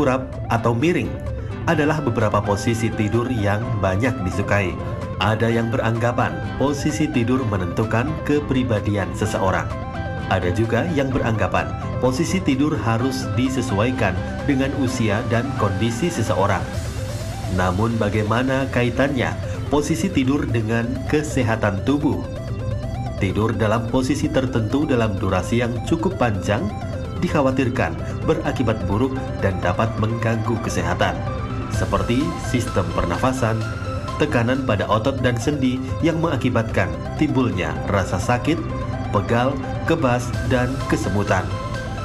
Kurap atau miring adalah beberapa posisi tidur yang banyak disukai. Ada yang beranggapan posisi tidur menentukan kepribadian seseorang. Ada juga yang beranggapan posisi tidur harus disesuaikan dengan usia dan kondisi seseorang. Namun bagaimana kaitannya posisi tidur dengan kesehatan tubuh? Tidur dalam posisi tertentu dalam durasi yang cukup panjang dikhawatirkan berakibat buruk dan dapat mengganggu kesehatan, seperti sistem pernafasan, tekanan pada otot dan sendi yang mengakibatkan timbulnya rasa sakit, pegal, kebas, dan kesemutan,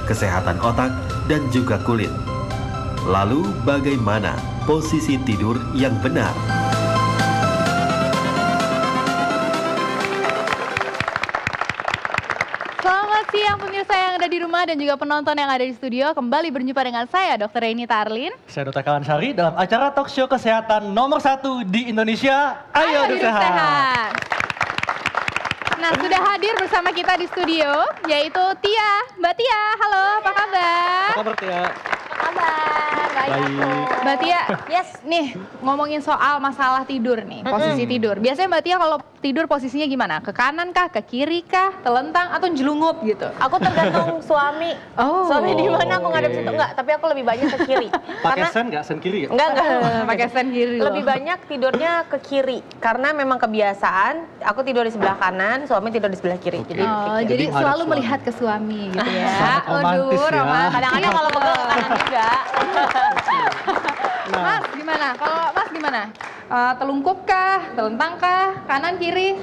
kesehatan otak, dan juga kulit. Lalu bagaimana posisi tidur yang benar? Selamat siang pemirsa yang ada di rumah dan juga penonton yang ada di studio. Kembali berjumpa dengan saya Dr. Reini Tarlin. Saya Dr. Kawan Sari dalam acara talk show kesehatan nomor 1 di Indonesia. Ayo hidup sehat. Nah, sudah hadir bersama kita di studio yaitu Tia. Mbak Tia, halo, apa kabar? Apa kabar Tia? Kabar, baik. Mbak Tia, yes, nih ngomongin soal masalah tidur nih, posisi tidur. Biasanya Mbak Tia kalau tidur posisinya gimana? Ke kanan kah, ke kiri kah, telentang atau jelungup gitu? Aku tergantung suami. Suami di mana aku ngadep situ enggak, tapi aku lebih banyak ke kiri. Pakai sen nggak? Sen kiri ya? Enggak. Pakai sen kiri. Lebih banyak tidurnya ke kiri karena memang kebiasaan. Aku tidur di sebelah kanan, suami tidur di sebelah kiri. Jadi jadi selalu suami. melihat ke suami gitu ya. Sangat romantis ya. romantis. Kadang-kadang kalau pegel ke kanan juga. Mas gimana? Kalau Mas gimana? Telungkup kah? Telentang kah? Kanan kiri?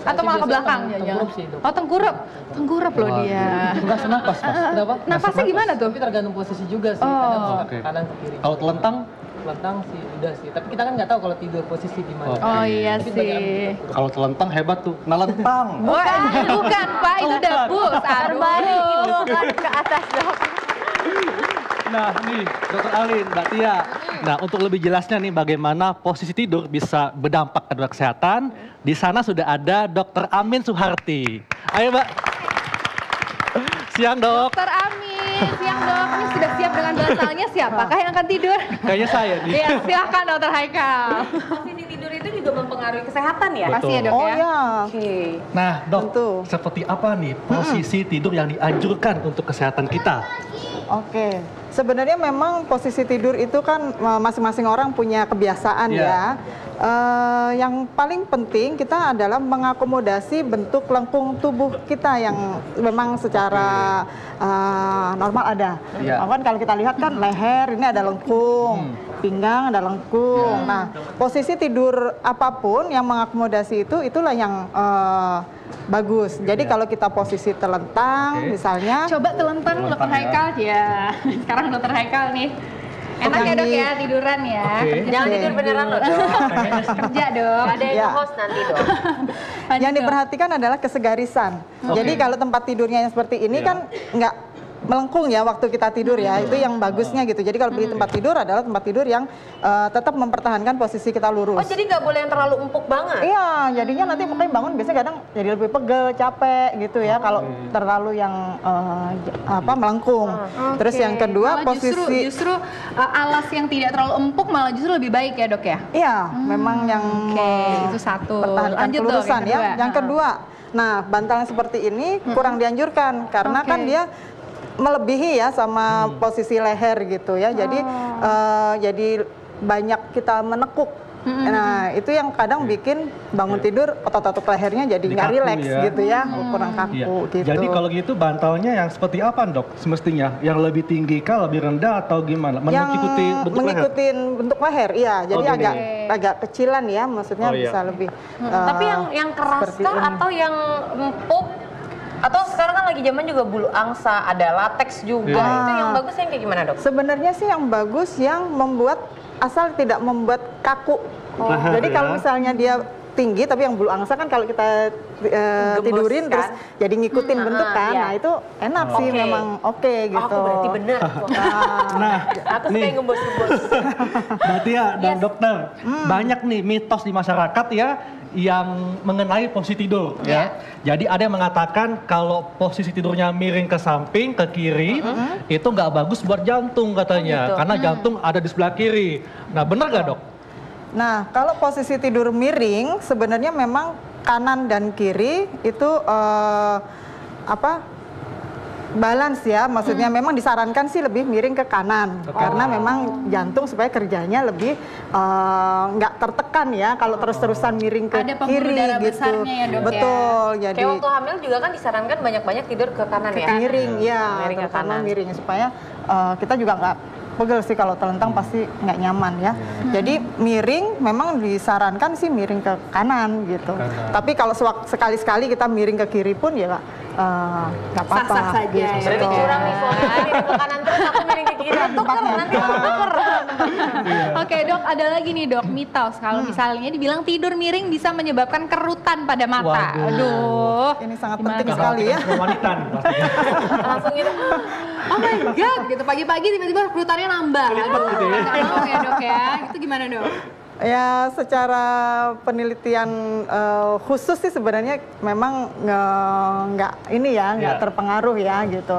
Atau malah ke belakang? Tengkurap sih, Dok. Oh tengkurap. Tengkurap loh dia. Enggak senapas, Mas. Kenapa? Nafasnya gimana tuh? Tapi tergantung posisi juga sih. Oh. Kadang kalau Oke. kanan ke kiri. Kalau telentang? Telentang sih udah sih. Tapi kita kan nggak tahu kalau tidur posisi di mana. Oh iya Tapi sih. Kalau telentang hebat tuh. Nalentang. Bukan Pak, itu debus. Terbalik itu kan ke atas dok. Nah nih Dr. Alin, Mbak Tia. Nah untuk lebih jelasnya nih bagaimana posisi tidur bisa berdampak pada kesehatan. Di sana sudah ada Dr. Amin Suharti. Ayo Mbak. Siang dok. Dokter Amin, siang dok. Ini sudah siap dengan bantalnya, siapakah yang akan tidur? Kayaknya saya nih. Iya, silakan Dokter Haikal. Posisi tidur itu juga mempengaruhi kesehatan ya? Pasti ya dok Oh ya. ya, Oke. Nah dok, Tentu. seperti apa nih posisi tidur yang dianjurkan untuk kesehatan kita? oke. Sebenarnya memang posisi tidur itu kan masing-masing orang punya kebiasaan ya. Yang paling penting kita adalah mengakomodasi bentuk lengkung tubuh kita yang memang secara normal ada. Iya. Kan kalau kita lihat kan leher ini ada lengkung, pinggang ada lengkung. Nah, posisi tidur apapun yang mengakomodasi itu itulah yang bagus. Jadi kalau kita posisi telentang misalnya. Coba telentang Dokter ya. Haikal ya. Sekarang Dokter Haikal nih. Enak ya dok ya tiduran ya. Oke. Jangan tidur beneran loh dok. Kerja dok. Ada yang Ya. host nanti dok. Yang diperhatikan adalah kesegarisan. Jadi kalau tempat tidurnya yang seperti ini kan nggak melengkung ya waktu kita tidur ya, itu yang bagusnya gitu. Jadi kalau pilih tempat tidur adalah tempat tidur yang tetap mempertahankan posisi kita lurus. Oh jadi nggak boleh yang terlalu empuk banget? Iya, jadinya nanti makanya bangun biasanya kadang jadi lebih pegel, capek gitu ya kalau terlalu yang melengkung. Terus yang kedua Malah posisi justru alas yang tidak terlalu empuk malah justru lebih baik ya dok ya. iya, memang yang Itu satu. pertahankan Lanjut dok kelurusan yang ya. Yang kedua, nah bantal yang seperti ini kurang dianjurkan karena kan dia melebihi ya sama posisi leher gitu ya. Jadi banyak kita menekuk. Nah, itu yang kadang bikin bangun tidur otot-otot lehernya jadi nggak Kaku rileks ya. gitu ya, kurang Iya. kaku gitu. Jadi kalau gitu bantalnya yang seperti apa dok semestinya? Yang lebih tinggi kah, lebih rendah atau gimana? Mengikuti bentuk mengikuti bentuk leher, iya. Jadi gini. agak kecilan ya, maksudnya Oh, iya. bisa lebih. Tapi yang keras seperti kah ini. atau yang empuk? Atau sekarang kan lagi zaman juga bulu angsa, ada latex juga. Iya. Itu yang bagus yang kayak gimana dok? Sebenarnya sih yang bagus yang membuat asal tidak membuat kaku. Leher Jadi ya. kalau misalnya dia tinggi, tapi yang bulu angsa kan kalau kita tidurin kan? terus jadi ngikutin bentuk kan. Iya. Nah itu enak sih, memang oke gitu. Aku berarti bener. Nah, Aku suka nih. yang gembos-gembos. Mbak Tia dan dokter, banyak nih mitos di masyarakat ya yang mengenai posisi tidur ya. Jadi ada yang mengatakan kalau posisi tidurnya miring ke samping, ke kiri, itu nggak bagus buat jantung katanya, gitu. karena jantung ada di sebelah kiri. Nah, benar nggak dok? Nah, kalau posisi tidur miring sebenarnya memang kanan dan kiri itu balance ya, maksudnya memang disarankan sih lebih miring ke kanan karena memang jantung supaya kerjanya lebih nggak tertekan ya kalau terus-terusan miring ke Ada pembuluh kiri darah gitu. besarnya ya, Dok, ya? Betul, jadi Kayak waktu hamil juga kan disarankan banyak-banyak tidur ke kanan ya? miring ya, Miring ke terutama kanan. miring supaya kita juga nggak pegel sih, kalau telentang pasti nggak nyaman ya. Jadi miring memang disarankan sih miring ke kanan gitu. Tapi kalau sekali-sekali kita miring ke kiri pun ya nggak apa-apa. Sah-sah saja ya. Berarti curang nih, soalnya miring ke kanan terus aku miring ke kiri, tuker nanti aku tuker. Oke dok, ada lagi nih dok, mitos kalau misalnya dibilang tidur miring bisa menyebabkan kerutan pada mata. Waduh. Aduh. Ini sangat Gimana, penting Dok? sekali ya. Wanita pastinya. Langsung gitu. Oh my god, gitu pagi-pagi tiba-tiba kerutannya nambah. Aduh, gitu ya. nggak mau ya dok ya. Itu gimana dok? Ya secara penelitian khusus sih sebenarnya memang nggak ini ya, nggak terpengaruh ya gitu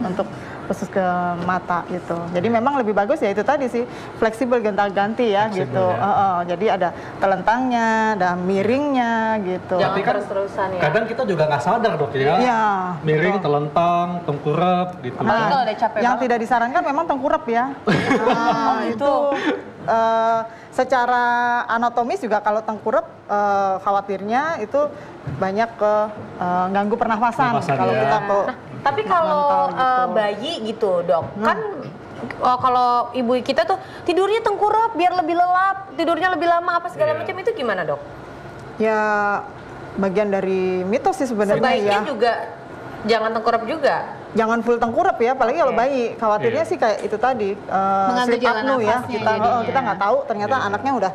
untuk khusus ke mata gitu. Jadi memang lebih bagus ya itu tadi sih, fleksibel gonta-ganti ya Fleksibel, gitu. ya. Jadi ada telentangnya, ada miringnya gitu. Jangan Tapi kan terus-terusan ya. Kadang kita juga nggak sadar dok ya. Iya. Miring, telentang, tengkurap gitu. Apalagi kalau udah capek Yang banget. tidak disarankan memang tengkurap ya. Itu secara anatomis juga kalau tengkurap khawatirnya itu banyak ke ganggu pernafasan Pernafasan, kalau ya. kita kok. Tapi kalau gitu. bayi gitu dok, kan kalau ibu kita tuh tidurnya tengkurap biar lebih lelap, tidurnya lebih lama apa segala macam, itu gimana dok? Ya bagian dari mitos sih sebenarnya Sebaiknya ya. juga jangan tengkurap juga. Jangan full tengkurap ya, apalagi kalau Oke. bayi. Khawatirnya Iya. sih kayak itu tadi, Mengganggu sleep jalan apnea ya. nafasnya Kita jadinya. nggak tahu ternyata Iya. anaknya udah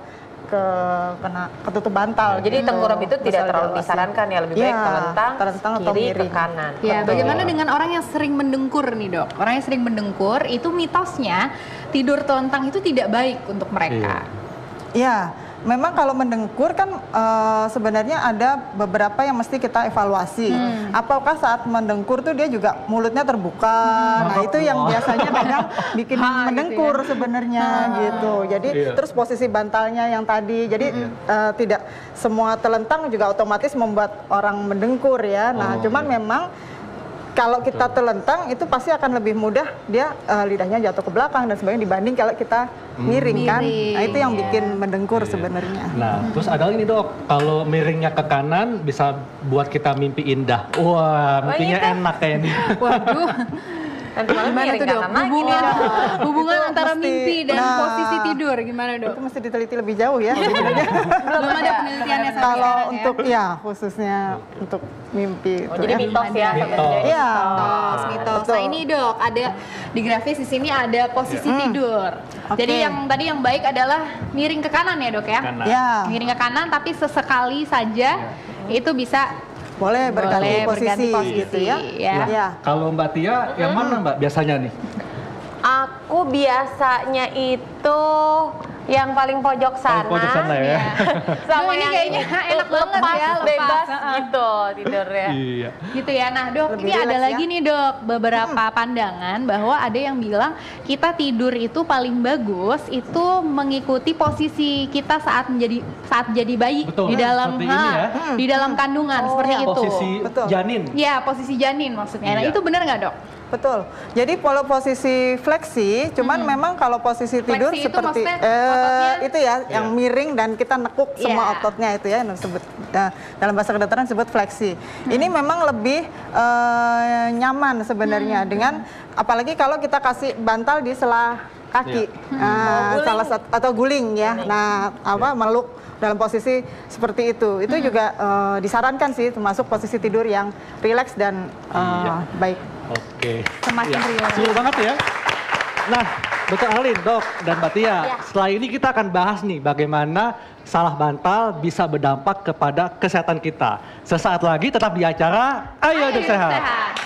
kena ketutup bantal. Jadi gitu. tengkurap itu tidak Masalah terlalu jalan. disarankan ya, lebih baik Iya, telentang atau kiri ke miring. kanan. Ya, Betul. bagaimana dengan orang yang sering mendengkur nih dok? Orang yang sering mendengkur itu mitosnya tidur telentang itu tidak baik untuk mereka. Ya, memang kalau mendengkur kan sebenarnya ada beberapa yang mesti kita evaluasi. Apakah saat mendengkur tuh dia juga mulutnya terbuka? Nah itu yang biasanya kadang bikin mendengkur sebenarnya gitu. Jadi Iya. terus posisi bantalnya yang tadi. Jadi tidak semua telentang juga otomatis membuat orang mendengkur ya. Nah cuman memang kalau kita telentang itu pasti akan lebih mudah dia lidahnya jatuh ke belakang dan sebagainya dibanding kalau kita miring kan. Nah itu yang bikin mendengkur sebenarnya. Nah, terus ada lagi nih dok, kalau miringnya ke kanan bisa buat kita mimpi indah. Wah, mimpinya iya, enak kayaknya. Waduh, Nanti malam gimana miring tuh dok? kanan lagi. Hubungan Itu antara mesti- mimpi dan nah, posisi tidur gimana dok? Itu mesti diteliti lebih jauh ya. Belum ada penelitiannya sampai Kalau sekarang ya. untuk ya khususnya untuk mimpi Oh, itu jadi ya. mitos ya. Mitos. sebenarnya. Iya. Mitos. Betul. Nah ini dok, ada di grafis di sini ada posisi tidur. Oke. Jadi yang tadi yang baik adalah miring ke kanan ya dok ya? Kanan. Ya, Miring ke kanan tapi sesekali saja itu bisa boleh berganti berganti posisi gitu ya. ya. Ya. Kalau Mbak Tia, yang mana Mbak biasanya nih? Aku biasanya itu yang paling pojok sana. Pojok sana ya. Sama Duh, ini yang kayaknya enak banget ya, lepas. bebas Heeh. gitu tidurnya. Iya. Gitu ya. Nah, Dok, Lebih ini ada rileks lagi ya. nih, Dok, beberapa pandangan bahwa ada yang bilang kita tidur itu paling bagus itu mengikuti posisi kita saat jadi bayi Betul, di dalam seperti ini ya. di dalam kandungan seperti itu. Posisi Betul. janin. Ya, posisi janin maksudnya. Nah, Iya. itu benar nggak, Dok? Betul. Jadi kalau posisi fleksi, cuman memang kalau posisi tidur Fleksi itu seperti maksudnya ototnya? itu ya, yang miring dan kita nekuk Iya. semua ototnya itu ya, yang disebut dalam bahasa kedokteran disebut fleksi. Ini memang lebih nyaman sebenarnya dengan apalagi kalau kita kasih bantal di selah kaki, salah satu atau guling ya. Nah, meluk dalam posisi seperti itu juga disarankan sih, termasuk posisi tidur yang rileks dan baik. Oke. Semakin Iya. rileks. Seru banget ya. Nah, Dr. Alin, Dok, dan Mbak Tia, Ya. setelah ini kita akan bahas nih bagaimana salah bantal bisa berdampak kepada kesehatan kita. Sesaat lagi tetap di acara Ayo Hidup Sehat. Sehat.